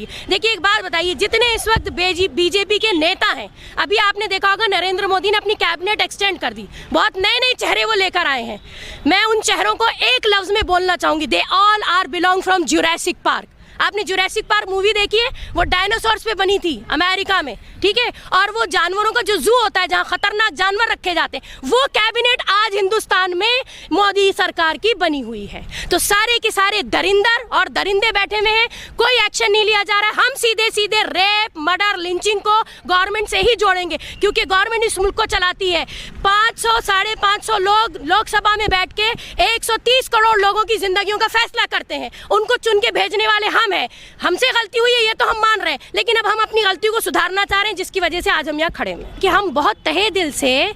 देखिए एक बात बताइए, जितने इस वक्त बीजेपी के नेता हैं, अभी आपने देखा होगा नरेंद्र मोदी ने अपनी कैबिनेट एक्सटेंड कर दी, बहुत नए नए चेहरे वो लेकर आए हैं। मैं उन चेहरों को एक लफ्ज में बोलना चाहूंगी, they all are belong from Jurassic Park. आपने जुरासिक पार्क मूवी देखी है? वो डायनासोर्स पे बनी थी अमेरिका में, ठीक है। और वो जानवरों का जो जू होता है जहाँ खतरनाक जानवर रखे जाते हैं, वो कैबिनेट आज हिंदुस्तान में मोदी सरकार की बनी हुई है। तो सारे के सारे दरिंदर और दरिंदे बैठे हुए हैं, कोई एक्शन नहीं लिया जा रहा है। हम सीधे सीधे रेप, मर्डर, लिंचिंग को गवर्नमेंट से ही जोड़ेंगे, क्योंकि गवर्नमेंट इस मुल्क को चलाती है। 500 साढ़े 500 लोग लोकसभा में बैठ के 130 करोड़ लोगों की जिंदगियों का फैसला करते हैं, उनको चुन के भेजने वाले हम है। हमसे गलती हुई है ये तो हम मान रहे हैं, लेकिन अब हम अपनी गलती को सुधारना चाह रहे हैं, जिसकी वजह से आज हम यहाँ खड़े हैं। कि हम बहुत तहे दिल से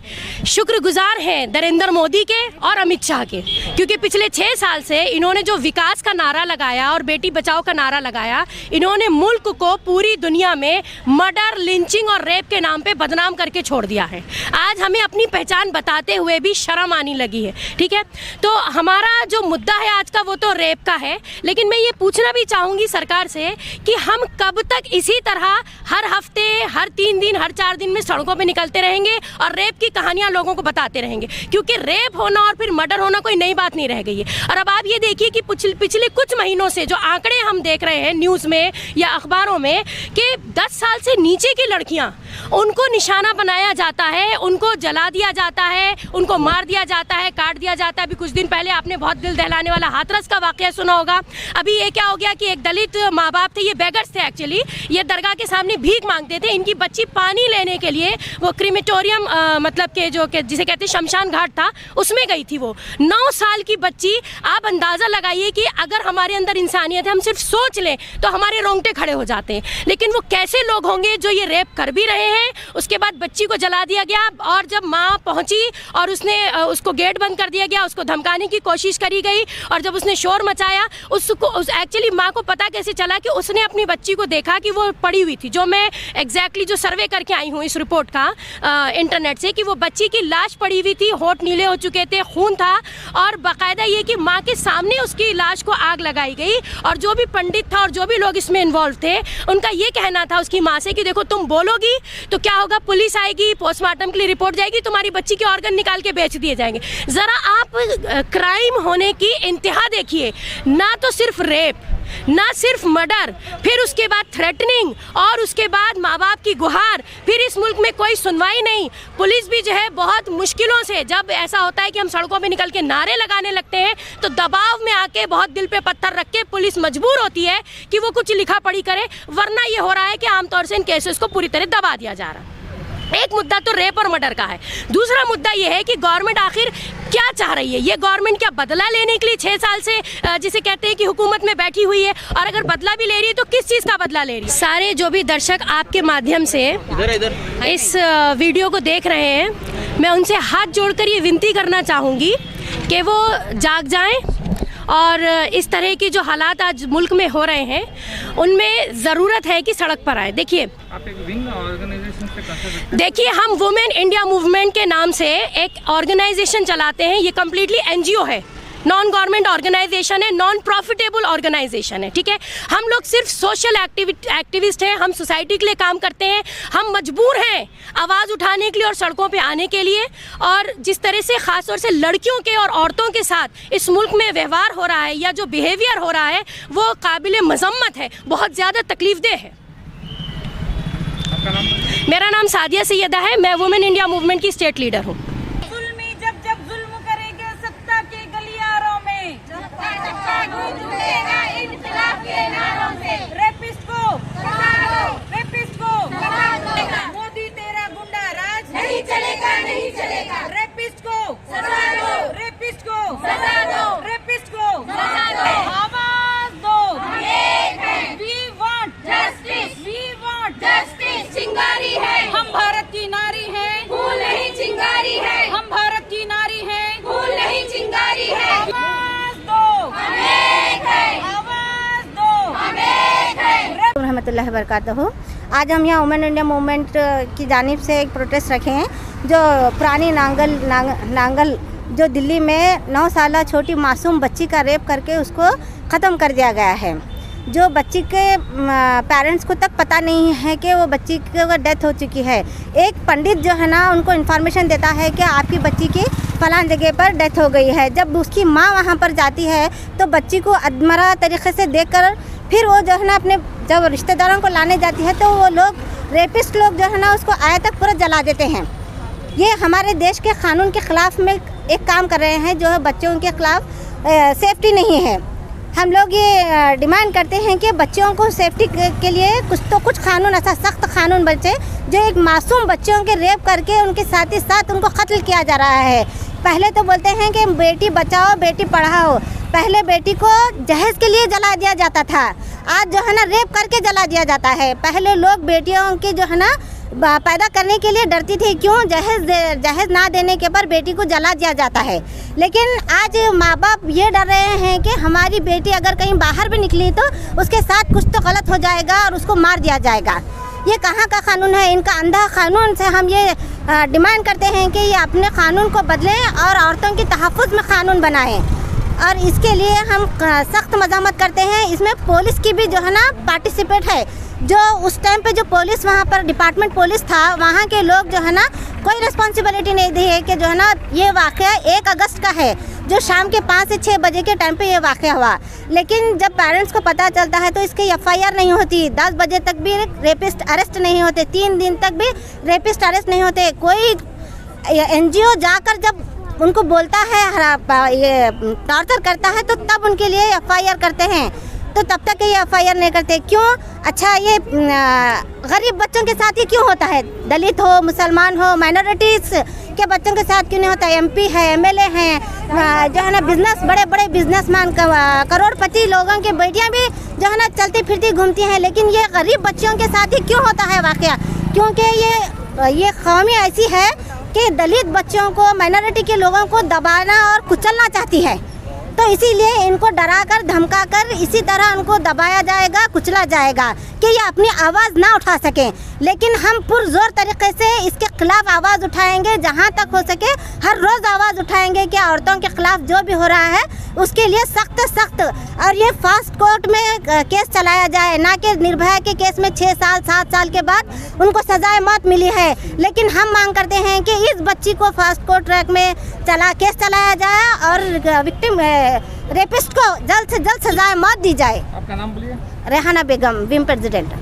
शुक्रगुजार हैं नरेंद्र मोदी के और अमित शाह के, क्योंकि पिछले 6 साल से इन्होंने जो विकास का नारा लगाया और बेटी बचाओ का नारा लगाया, इन्होंने मुल्क को पूरी दुनिया में मर्डर, लिंचिंग और रेप के नाम पे बदनाम करके छोड़ दिया है। आज हमें अपनी पहचान बताते हुए भी शर्म आने लगी है, ठीक है। तो हमारा जो मुद्दा है आज का वो तो रेप का है, लेकिन मैं ये पूछना भी चाहूँगी सरकार से कि हम कब तक इसी तरह हर हफ्ते, हर 3 दिन, हर 4 दिन में सड़कों पे निकलते रहेंगे और रेप की कहानियां लोगों को बताते रहेंगे? क्योंकि रेप होना और फिर मर्डर होना कोई नई बात नहीं रह गई है। और अब आप ये देखिए कि पिछले कुछ महीनों से जो आंकड़े हम देख रहे हैं न्यूज़ में या अखबारों में कि 10 साल से नीचे की लड़कियां, उनको निशाना बनाया जाता है, उनको जला दिया जाता है, उनको मार दिया जाता है, काट दिया जाता है। अभी कुछ दिन पहले आपने बहुत दिल दहलाने वाला हाथरस का वाकया सुना होगा। अभी ये क्या हो गया कि एक दलित माँ बाप थे, ये बेगर्स थे एक्चुअली, ये दरगाह के सामने भीख मांगते थे। इनकी बच्ची पानी लेने के लिए वो क्रीमेटोरियम मतलब के जो के जिसे कहते हैं शमशान घाट था, उसमें गई थी वो 9 साल की बच्ची। आप अंदाज़ा लगाइए कि अगर हमारे अंदर इंसानियत है, हम सिर्फ सोच लें तो हमारे रोंगटे खड़े हो जाते हैं। लेकिन वो कैसे लोग होंगे जो ये रेप कर भी रहे हैं? उसके बाद बच्ची को जला दिया गया, और जब माँ पहुंची और उसने उसको गेट बंद कर दिया गया, उसको धमकाने की कोशिश करी गई, और जब उसने शोर मचाया, एक्चुअली माँ को पता कैसे चला कि उसने अपनी बच्ची को देखा कि वो पड़ी हुई थी। जो मैं एग्जैक्टली जो सर्वे करके आई हूँ इस रिपोर्ट का इंटरनेट से, कि वो बच्ची की लाश पड़ी हुई थी, होठ नीले हो चुके थे, खून था, और बाकायदा ये कि माँ के सामने उसकी लाश को आग लगाई गई। और जो भी पंडित था और जो भी लोग इसमें इन्वॉल्व थे, उनका ये कहना था उसकी माँ से कि देखो तुम बोलोगी तो क्या होगा, पुलिस आएगी, पोस्टमार्टम के लिए रिपोर्ट जाएगी, तुम्हारी बच्ची के ऑर्गन निकाल के बेच दिए जाएंगे। ज़रा आप क्राइम होने की इंतहा देखिए, ना तो सिर्फ रेप, ना सिर्फ मर्डर, फिर उसके बाद थ्रेटनिंग, और उसके बाद माँ बाप की गुहार, फिर इस मुल्क में कोई सुनवाई नहीं। पुलिस भी जो है बहुत मुश्किलों से, जब ऐसा होता है कि हम सड़कों पे निकल के नारे लगाने लगते हैं, तो दबाव में आके बहुत दिल पे पत्थर रख के पुलिस मजबूर होती है कि वो कुछ लिखा पढ़ी करे, वरना ये हो रहा है कि आमतौर से इन केसेस को पूरी तरह दबा दिया जा रहा है। एक मुद्दा तो रेप और मर्डर का है। दूसरा मुद्दा ये है कि गवर्नमेंट आखिर क्या चाह रही है? ये गवर्नमेंट क्या बदला लेने के लिए 6 साल से जिसे कहते हैं कि हुकूमत में बैठी हुई है? और अगर बदला भी ले रही है तो किस चीज़ का बदला ले रही है? सारे जो भी दर्शक आपके माध्यम से इस वीडियो को देख रहे हैं, मैं उनसे हाथ जोड़कर ये विनती करना चाहूँगी कि वो जाग जाएँ और इस तरह की जो हालात आज मुल्क में हो रहे हैं, उनमें ज़रूरत है कि सड़क पर आए। देखिए हम वुमेन इंडिया मूवमेंट के नाम से एक ऑर्गेनाइजेशन चलाते हैं। ये कम्प्लीटली NGO है, नॉन गवर्नमेंट ऑर्गेनाइजेशन है, नॉन प्रॉफिटेबल ऑर्गेनाइजेशन है, ठीक है। हम लोग सिर्फ सोशल एक्टिविस्ट हैं, हम सोसाइटी के लिए काम करते हैं। हम मजबूर हैं आवाज़ उठाने के लिए और सड़कों पे आने के लिए। और जिस तरह से ख़ास तौर से लड़कियों के और औरतों के साथ इस मुल्क में व्यवहार हो रहा है या जो बिहेवियर हो रहा है, वो काबिल मज़म्मत है, बहुत ज़्यादा तकलीफ़देह है। मेरा नाम सादिया सैयदा है, मैं वुमेन इंडिया मूवमेंट की स्टेट लीडर हूँ। मोदी तेरा गुंडा राज नहीं चलेगा, नहीं चलेगा। रेपिस्ट को सजा दो, रेपिस्ट को सजा दो, रेपिस्ट को सजा दो। आवाज दो, हम एक हैं। We want justice, we want justice। चिंगारी है, हम भारत की नारी हैं, फूल नहीं चिंगारी है। हम भारत की नारी हैं, फूल नहीं चिंगारी है। आवाज दो, हम एक हैं। आवाज दो, हम एक हैं। रहमतुल्लाहि व बरकातहू। आज हम यहाँ वुमेन इंडिया मूवमेंट की जानिब से एक प्रोटेस्ट रखे हैं। जो पुरानी नांगल जो दिल्ली में 9 साल छोटी मासूम बच्ची का रेप करके उसको ख़त्म कर दिया गया है। जो बच्ची के पेरेंट्स को तक पता नहीं है कि वो बच्ची की डेथ हो चुकी है। एक पंडित जो है ना उनको इन्फॉर्मेशन देता है कि आपकी बच्ची की फलां जगह पर डेथ हो गई है। जब उसकी माँ वहाँ पर जाती है तो बच्ची को अधमरा तरीके से देखकर फिर वो जो है ना अपने जब रिश्तेदारों को लाने जाती है तो वो लोग रेपिस्ट लोग जो है ना उसको आया तक पूरा जला देते हैं। ये हमारे देश के कानून के ख़िलाफ़ में एक काम कर रहे हैं जो है बच्चों के ख़िलाफ़ सेफ्टी नहीं है। हम लोग ये डिमांड करते हैं कि बच्चों को सेफ्टी के लिए कुछ कानून ऐसा सख्त कानून बचे जो एक मासूम बच्चों के रेप करके उनके साथ ही साथ उनको कत्ल किया जा रहा है। पहले तो बोलते हैं कि बेटी बचाओ बेटी पढ़ाओ, पहले बेटी को जहेज के लिए जला दिया जाता था, आज जो है ना रेप करके जला दिया जाता है। पहले लोग बेटियों के जो है ना पैदा करने के लिए डरती थी, क्यों जहेज ना देने के पर बेटी को जला दिया जाता है। लेकिन आज माँ बाप ये डर रहे हैं कि हमारी बेटी अगर कहीं बाहर भी निकली तो उसके साथ कुछ तो गलत हो जाएगा और उसको मार दिया जाएगा। ये कहाँ का कानून है? इनका अंधा कानून से हम ये डिमांड करते हैं कि ये अपने कानून को बदलें और औरतों की तहफ़्फ़ुज़ में कानून बनाएं और इसके लिए हम सख्त मज़ामत करते हैं। इसमें पुलिस की भी जो है ना पार्टिसिपेट है। जो उस टाइम पे जो पुलिस वहाँ पर डिपार्टमेंट पुलिस था वहाँ के लोग जो है ना कोई रिस्पॉन्सिबिलिटी नहीं दी है कि जो है ना ये वाक़या 1 अगस्त का है जो शाम के 5 से 6 बजे के टाइम पे ये वाक़या हुआ। लेकिन जब पेरेंट्स को पता चलता है तो इसकी FIR नहीं होती, 10 बजे तक भी रेपिस्ट अरेस्ट नहीं होते, 3 दिन तक भी रेपिस्ट अरेस्ट नहीं होते। कोई NGO जाकर जब उनको बोलता है ये टॉर्चर करता है तो तब उनके लिए FIR करते हैं, तो तब तक ये FIR नहीं करते। क्यों? अच्छा ये गरीब बच्चों के साथ ही क्यों होता है? दलित हो, मुसलमान हो, माइनॉरिटीज़ के बच्चों के साथ क्यों नहीं होता? MP है, MLA हैं, जो है ना बिजनेस बड़े बड़े बिजनेसमैन करोड़पति लोगों की बेटियां भी जो है ना चलती फिरती घूमती हैं, लेकिन ये गरीब बच्चों के साथ ही क्यों होता है वाक़या? क्योंकि ये कौमी ऐसी है कि दलित बच्चों को, माइनॉरिटी के लोगों को दबाना और कुचलना चाहती है। तो इसीलिए इनको डराकर धमकाकर इसी तरह उनको दबाया जाएगा, कुचला जाएगा कि ये अपनी आवाज़ ना उठा सकें। लेकिन हम पुरजोर तरीके से इसके खिलाफ आवाज़ उठाएंगे, जहाँ तक हो सके हर रोज़ आवाज़ उठाएंगे कि औरतों के खिलाफ जो भी हो रहा है उसके लिए सख्त और ये फास्ट कोर्ट में केस चलाया जाए, ना कि निर्भया के केस में 6 साल 7 साल के बाद उनको सजाए मौत मिली है। लेकिन हम मांग करते हैं कि इस बच्ची को फास्ट कोर्ट ट्रैक में केस चलाया जाए और विक्टिम रेपिस्ट को जल्द से जल्द सजाए मौत दी जाए। आपका नाम बोलिए। रेहाना बेगम, विम प्रेसिडेंट।